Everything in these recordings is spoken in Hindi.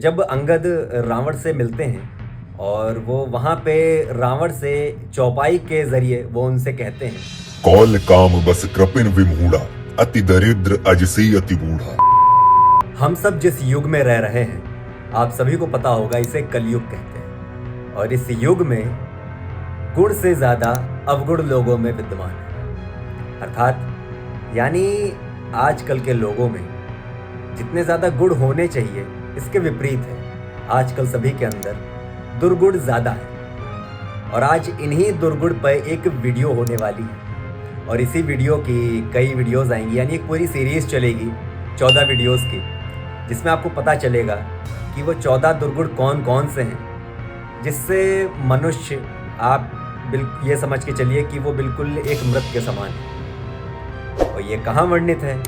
जब अंगद रावण से मिलते हैं और वो वहाँ पे रावण से चौपाई के जरिए वो उनसे कहते हैं, कौल काम बस कृपिन विमूढ़ा, अति दरिद्र अजसी अति बूढ़ा। हम सब जिस युग में रह रहे हैं आप सभी को पता होगा, इसे कलयुग कहते हैं। और इस युग में गुण से ज्यादा अवगुण लोगों में विद्यमान है। अर्थात यानी आजकल के लोगों में जितने ज्यादा गुण होने चाहिए इसके विपरीत है। आजकल सभी के अंदर दुर्गुण ज्यादा है और आज इन्हीं दुर्गुण पर एक वीडियो होने वाली है और इसी वीडियो की कई वीडियोस आएंगी, यानी एक पूरी सीरीज चलेगी 14 वीडियोस की, जिसमें आपको पता चलेगा कि वो 14 दुर्गुण कौन कौन से हैं, जिससे मनुष्य आप ये समझ के चलिए कि वो बिल्कुल एक मृत के समान है। और ये कहाँ वर्णित है,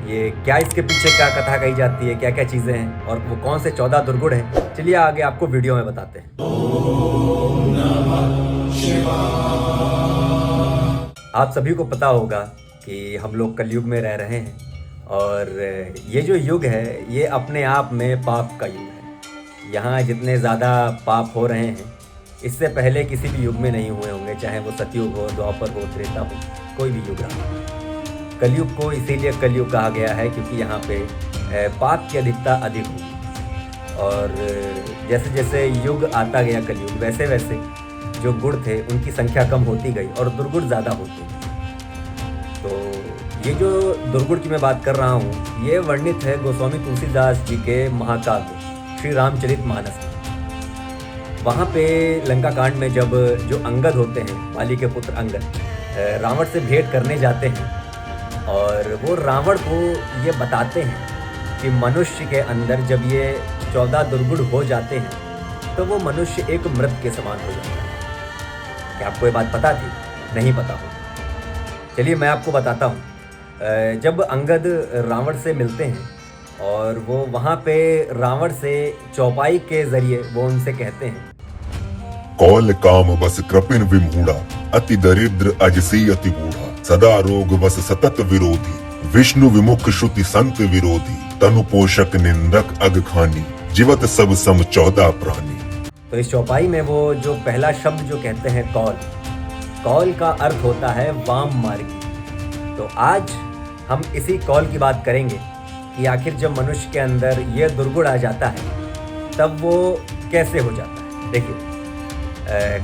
ये क्या इसके पीछे क्या कथा कही जाती है, क्या क्या चीज़ें हैं और वो कौन से 14 दुर्गुण हैं, चलिए आगे आपको वीडियो में बताते हैं। आप सभी को पता होगा कि हम लोग कलयुग में रह रहे हैं और ये जो युग है ये अपने आप में पाप का युग है। यहाँ जितने ज़्यादा पाप हो रहे हैं इससे पहले किसी भी युग में नहीं हुए होंगे, चाहे वो सतयुग हो, द्वापर हो, त्रेता हो, कोई भी युग रहा। कलयुग को इसीलिए कलयुग कहा गया है क्योंकि यहाँ पे पाप की अधिकता अधिक होगी और जैसे जैसे युग आता गया कलयुग, वैसे वैसे जो गुण थे उनकी संख्या कम होती गई और दुर्गुण ज़्यादा होती गई। तो ये जो दुर्गुण की मैं बात कर रहा हूँ ये वर्णित है गोस्वामी तुलसीदास जी के महाकाव्य श्री रामचरितमानस में। वहाँ पे लंका कांड में जब जो अंगद होते हैं, वाली के पुत्र अंगद, रावण से भेंट करने जाते हैं और वो रावण को ये बताते हैं कि मनुष्य के अंदर जब ये 14 दुर्गुण हो जाते हैं तो वो मनुष्य एक मृत के समान हो जाता है। क्या आपको ये बात पता थी? नहीं पता हो, चलिए मैं आपको बताता हूँ। जब अंगद रावण से मिलते हैं और वो वहाँ पे रावण से चौपाई के जरिए वो उनसे कहते हैं, कौल काम बस कृपिन विमूढ़ा, अति दरिद्र अजसी अति बूढ़ा। सदा रोग बस सतत विरोधी, विष्णु विमुख श्रुति संत विरोधी। तनु पोषक निंदक अग खानी, जीवत सब सम 14 प्राणी। तो इस चौपाई में वो जो पहला शब्द जो कहते हैं कौल, कौल का अर्थ होता है वाम मार्गी। तो आज हम इसी कौल की बात करेंगे कि आखिर जब मनुष्य के अंदर ये दुर्गुण आ जाता है तब वो कैसे हो जाता है। देखिए,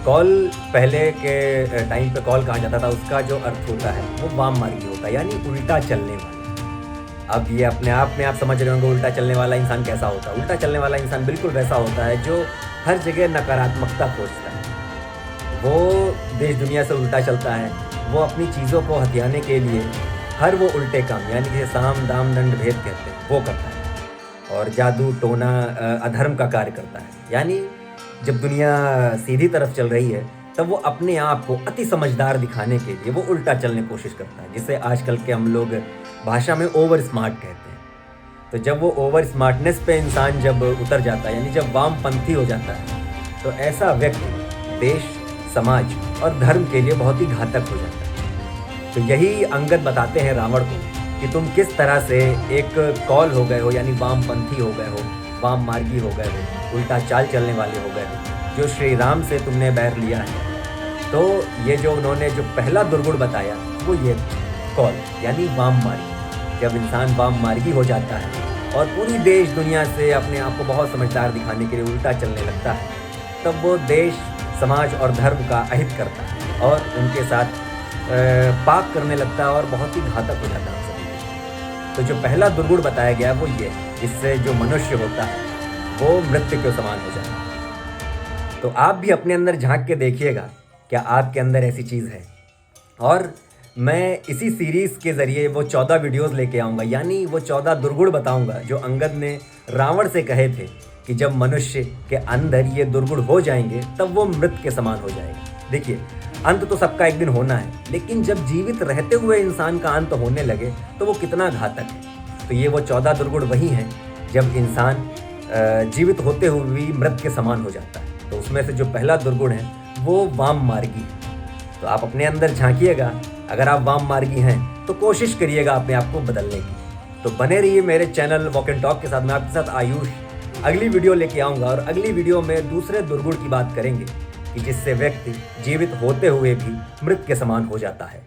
कौल पहले के टाइम पे कौल कहा जाता था, उसका जो अर्थ होता है वो वाम मार्गी होता है, यानी उल्टा चलने वाला। अब ये अपने आप में आप समझ रहे होंगे उल्टा चलने वाला इंसान कैसा होता है। उल्टा चलने वाला इंसान बिल्कुल वैसा होता है जो हर जगह नकारात्मकता खोजता है। वो देश दुनिया से उल्टा चलता है, वो अपनी चीज़ों को हथियाने के लिए हर वो उल्टे काम, यानी जिसे साम दाम दंड भेद कहते हैं, वो करता है और जादू टोना अधर्म का कार्य करता है। यानी जब दुनिया सीधी तरफ चल रही है तब वो अपने आप को अति समझदार दिखाने के लिए वो उल्टा चलने की कोशिश करता है, जिसे आजकल के हम लोग भाषा में ओवर स्मार्ट कहते हैं। तो जब वो ओवर स्मार्टनेस पे इंसान जब उतर जाता है, यानी जब वामपंथी हो जाता है, तो ऐसा व्यक्ति देश, समाज और धर्म के लिए बहुत ही घातक हो जाता है। तो यही अंगद बताते हैं रावण को कि तुम किस तरह से एक कौल हो गए हो, यानी वामपंथी हो गए हो, वाम मार्गी हो गए हो, उल्टा चाल चलने वाले हो गए हो, जो श्री राम से तुमने बैर लिया है। तो ये जो उन्होंने जो पहला दुर्गुण बताया वो ये कौल, यानी वाम मार्गी। जब इंसान वाम मार्गी हो जाता है और पूरी देश दुनिया से अपने आप को बहुत समझदार दिखाने के लिए उल्टा चलने लगता है, तब वो देश, समाज और धर्म का अहित करता है और उनके साथ पाप करने लगता है और बहुत ही घातक हो जाता है सभी। तो जो पहला दुर्गुण बताया गया वो ये है, इससे जो मनुष्य होता है वो मृत्यु के समान हो जाता है। तो आप भी अपने अंदर झांक के देखिएगा, क्या आपके अंदर ऐसी चीज़ है। और मैं इसी सीरीज़ के ज़रिए वो 14 वीडियोस लेके आऊँगा, यानी वो 14 दुर्गुण बताऊँगा जो अंगद ने रावण से कहे थे कि जब मनुष्य के अंदर ये दुर्गुण हो जाएंगे तब वो मृत के समान हो जाएगा। देखिए, अंत तो सबका एक दिन होना है, लेकिन जब जीवित रहते हुए इंसान का अंत होने लगे तो वो कितना घातक है। तो ये वो 14 दुर्गुण वही हैं जब इंसान जीवित होते हुए भी मृत के समान हो जाता है। तो उसमें से जो पहला दुर्गुण है वो वाम मार्गी है। तो आप अपने अंदर झांकिएगा, अगर आप वाम मार्गी हैं तो कोशिश करिएगा अपने आप को बदलने की। तो बने रहिए मेरे चैनल वॉक एंड टॉक के साथ। मैं आपके साथ आयुष अगली वीडियो लेके आऊंगा और अगली वीडियो में दूसरे दुर्गुण की बात करेंगे कि जिससे व्यक्ति जीवित होते हुए भी मृत के समान हो जाता है।